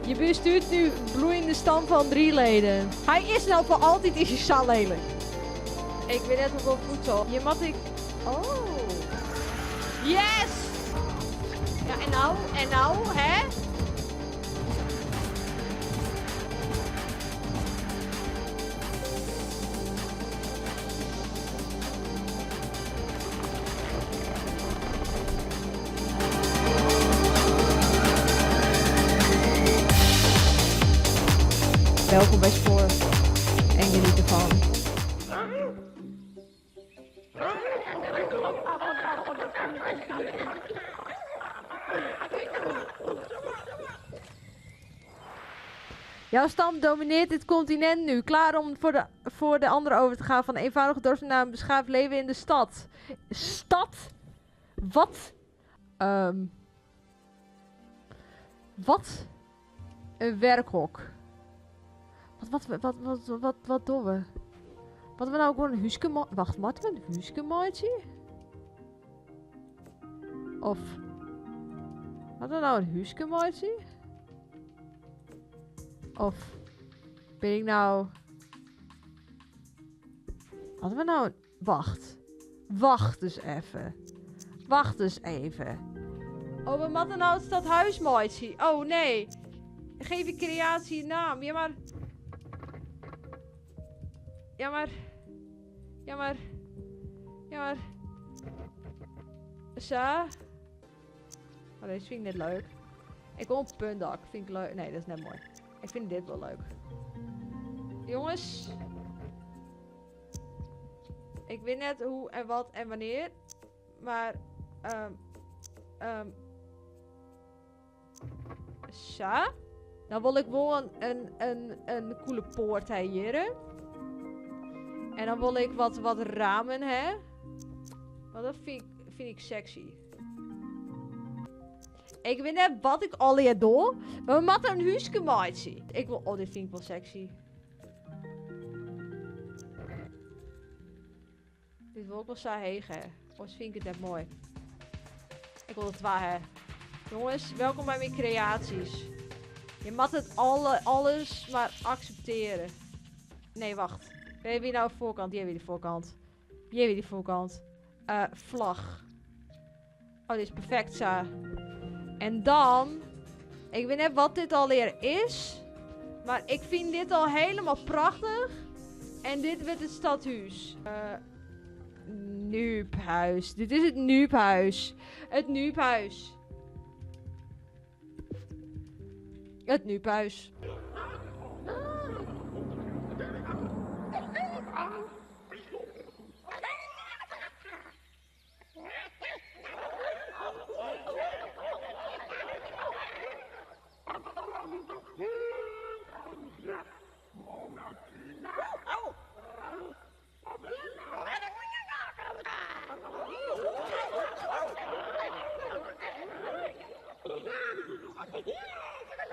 Je bestuurt nu bloeiende stam van 3 leden. Hij is nou voor altijd is je sal lelijk. Ik weet net hoeveel voedsel. Je mat ik... Oh. Yes! Ja, en nou, hè? Welkom bij Spoor. En geniet ervan. Jouw stam domineert dit continent nu. Klaar om voor de anderen over te gaan. Van eenvoudige dorp naar een beschaafd leven in de stad. Stad? Wat? Wat? Een werkhok. Wat doen we? Wat we nou gewoon een huisje maken? Wacht, moeten we een huisje maken? Of... Wat we nou een huisje maken? Of... Ben ik nou... Wat we nou... Wacht. Wacht eens even. Wacht eens even. Oh, we moeten nou het stadhuis maken. Oh, nee. Geef je creatie een naam. Ja, maar... Ja, maar... Zo. Oh, deze vind ik net leuk. Ik wil een puntdak. Vind ik leuk. Nee, dat is net mooi. Ik vind dit wel leuk. Jongens. Ik weet net hoe en wat en wanneer. Maar... Zo. Dan wil ik wel een coole poort hier. En dan wil ik wat ramen, hè. Want dat vind ik sexy. Ik weet net wat ik al hier doe. Maar we moeten een huisje maken. Ik wil... Oh, dit vind ik wel sexy. Dit wil ik wel zo hegen, hè. Oh, dat vind ik het net mooi. Ik wil het waar, hè. Jongens, welkom bij mijn creaties. Je mag het alles maar accepteren. Nee, wacht. Wie heb je nou de voorkant? Die heb je de voorkant. Die heb je de voorkant. Vlag. Oh, dit is perfect zo. En dan... Ik weet net wat dit alweer is. Maar ik vind dit al helemaal prachtig. En dit wordt het stadhuis. Nuuphuis. Dit is het Nuuphuis. Het Nuuphuis. Het Nuuphuis.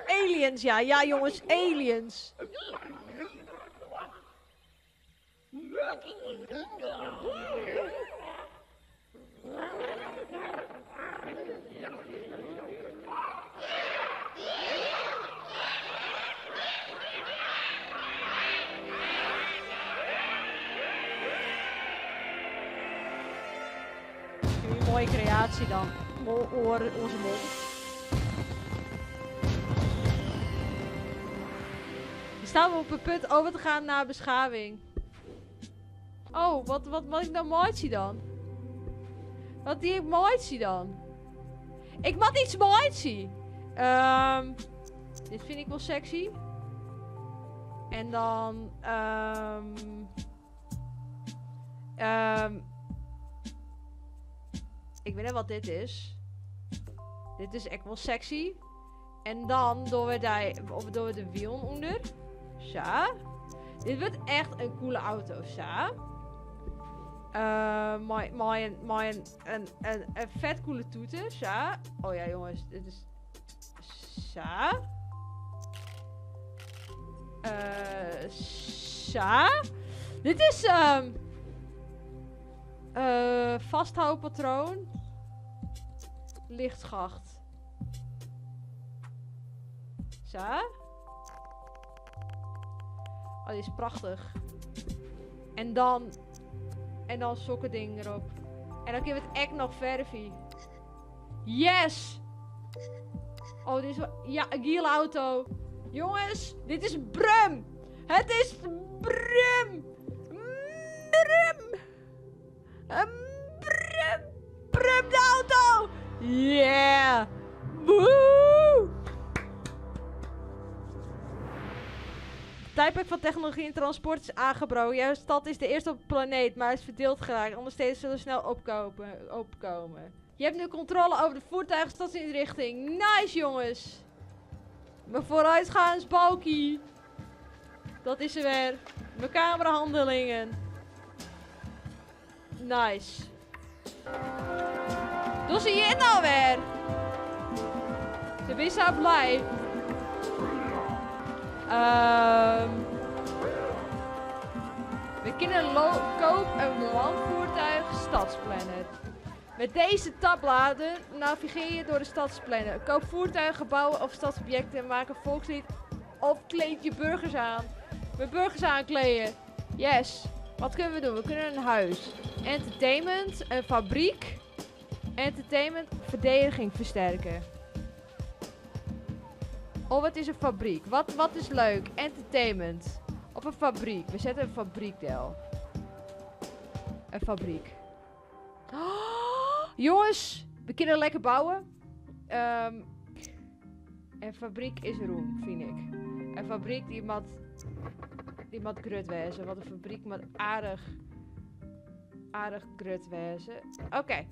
Aliens, ja. Ja, jongens. Aliens. Een mooie creatie dan. Onze mol. Staan we op het punt over te gaan naar beschaving. Oh, wat ik nou mooi zie dan? Wat die ik mooi zie dan? Ik moet iets mooi zien. Dit vind ik wel sexy. En dan... ik weet niet wat dit is. Dit is echt wel sexy. En dan doen we de wiel onder. Zo. Dit wordt echt een coole auto. Zo. Een vet coole toeter. Zo. Oh ja jongens. Dit is... Zo. Zo. Dit is... vasthoudpatroon. Lichtschacht. Zo. Zo. Oh, die is prachtig. En dan sokkending erop. En dan kunnen we het echt nog verven. Yes! Oh, dit is wel... Ja, een giele auto. Jongens, dit is Brum! Het is Brum! Brum! Brum! Brum de auto! Yeah! Woe! Het tijdperk van technologie en transport is aangebroken. Jouw stad is de eerste op de planeet, maar is verdeeld geraakt. Andere steden zullen snel opkomen. Je hebt nu controle over de voertuigen stadsinrichting. Nice, jongens! Mijn vooruitgaansbalkie. Dat is er weer. Mijn camerahandelingen. Nice. Doe zie je het nou weer? Ze is zo blij. We kunnen koop een landvoertuig stadsplanner. Met deze tabbladen navigeer je door de stadsplanner. Koop voertuigen, gebouwen of stadsobjecten, maak een volkslied of kleed je burgers aan. Mijn burgers aankleden. Yes. Wat kunnen we doen? We kunnen een huis. Entertainment, een fabriek. Entertainment, verdediging versterken. Oh, wat is een fabriek? Wat is leuk? Entertainment. Of een fabriek. We zetten een fabriekdeel. Een fabriek. Oh, jongens, we kunnen lekker bouwen. Een fabriek is roem, vind ik. Een fabriek die moet grut wezen. Want een fabriek moet aardig grut wezen. Oké.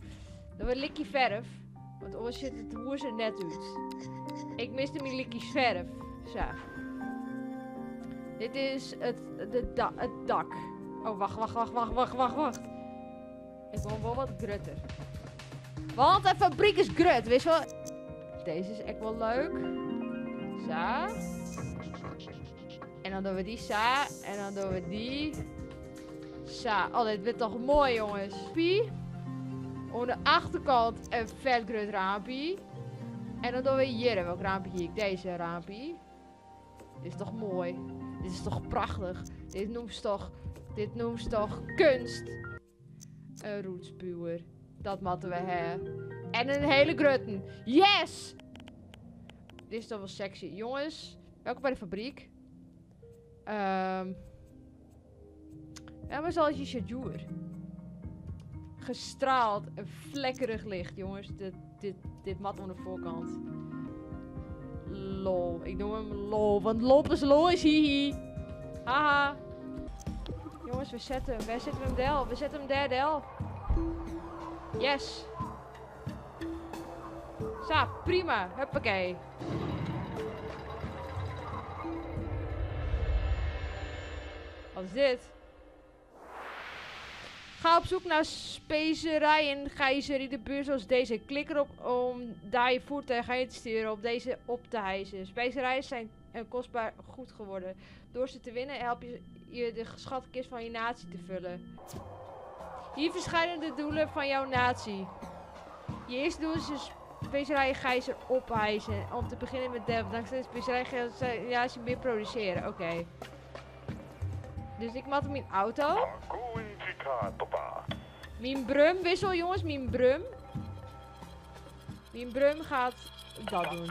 Dan een likje verf. Want anders ziet het hoe ze net uit. Ik miste mijn likjes verf. Zo. Dit is het dak. Oh, wacht. Ik wil wel wat grutter. Want een fabriek is grut, weet je wel. Deze is echt wel leuk. Zo. En dan doen we die zo. En dan doen we die. Zo. Oh, dit wordt toch mooi, jongens. Pie. Aan de achterkant een vet groot raampje. En dan doen we hier, welk raampje hier? Deze raampje. Dit is toch mooi. Dit is toch prachtig. Dit noemt ze toch kunst. Een roetspuwer. Dat moeten we hebben. En een hele grutten. Yes! Dit is toch wel sexy. Jongens, welkom bij de fabriek. Ja, maar zoals je schedule. Gestraald en vlekkerig licht, jongens. Dit mat aan de voorkant. Lol. Ik noem hem lol. Want lol is lol is hihi. Haha. Jongens, we zetten hem del. We zetten hem daar del. Yes. Zo, prima. Huppakee. Wat is dit? Ga op zoek naar specerijen, gijzer in de buurt zoals deze. Klik erop om daar je voertuig heen te sturen, op deze op te hijsen. Specerijen zijn kostbaar goed geworden. Door ze te winnen help je de schatkist van je natie te vullen. Hier verschijnen de doelen van jouw natie. Je eerste doel is een specerijen gijzer ophijzen. Om te beginnen met Dev. Dankzij de specerijen meer produceren. Oké. Dus ik mat mijn auto. Mijn brum wissel, jongens. Mijn brum. Mijn brum gaat dat doen.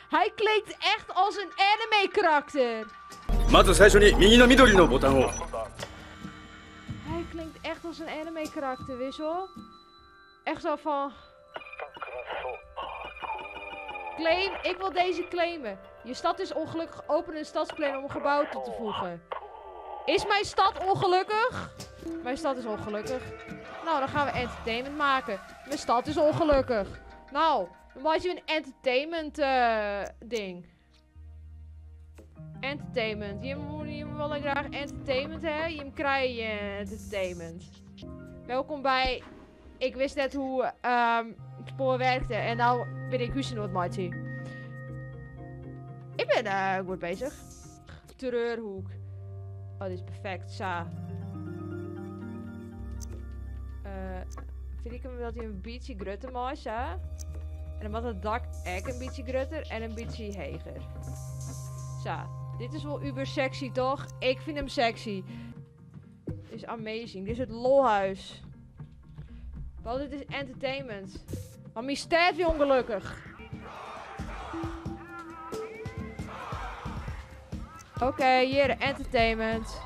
Hij klinkt echt als een anime karakter. Hij klinkt echt als een anime karakter, wissel. Echt zo van... Claim, ik wil deze claimen. Je stad is ongelukkig. Open een stadsplan om een gebouw toe te voegen. Is mijn stad ongelukkig? Mijn stad is ongelukkig. Nou, dan gaan we entertainment maken. Mijn stad is ongelukkig. Nou, dan maak je een entertainment ding. Entertainment. Je moet wel graag entertainment hebben. Je krijgt je entertainment. Welkom bij... Ik wist net hoe het spoor werkte. En nou ben ik Hussenot Mighty. Ik ben goed bezig. Terreurhoek. Oh, dit is perfect. Sa. vind ik hem dat hij een beetje grutter maakt, hè? En dan moet het dak ook een beetje grutter en een beetje heger. Zo, dit is wel uber sexy, toch? Ik vind hem sexy. Dit is amazing. Dit is het lolhuis. Want dit is entertainment. Maar mij sterft je ongelukkig. Oké, hier entertainment.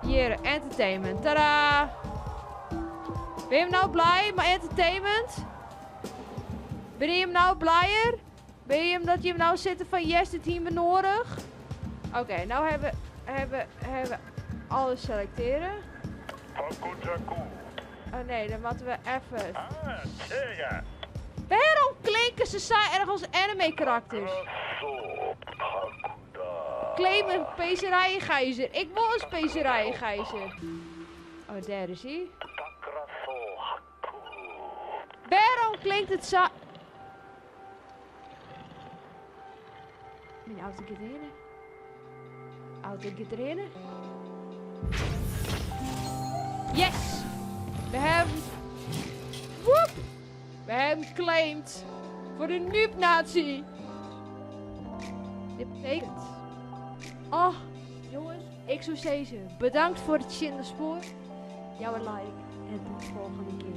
Hier entertainment. Tada! Ben je hem nou blij met entertainment? Ben je hem nou blijer? Ben je hem dat je hem nou zitten van yes, dit hier nodig? Oké, nou hebben alles selecteren. Oh nee, dan moeten we even. Waarom klinken ze saai erg als anime karakters? Claim een specerijen-gijzer. Ik wil een specerijen-gijzer. Oh, daar is hij. Waarom klinkt het saai? Mijn auto gaat erin. Auto gaat erin. Yes! We hebben... Woep! We hebben geclaimd. Voor de noob-natie. Dit betekent... Oh, jongens. Ik zou zeggen, bedankt voor het chille spoor. Jouw like. En tot de volgende keer.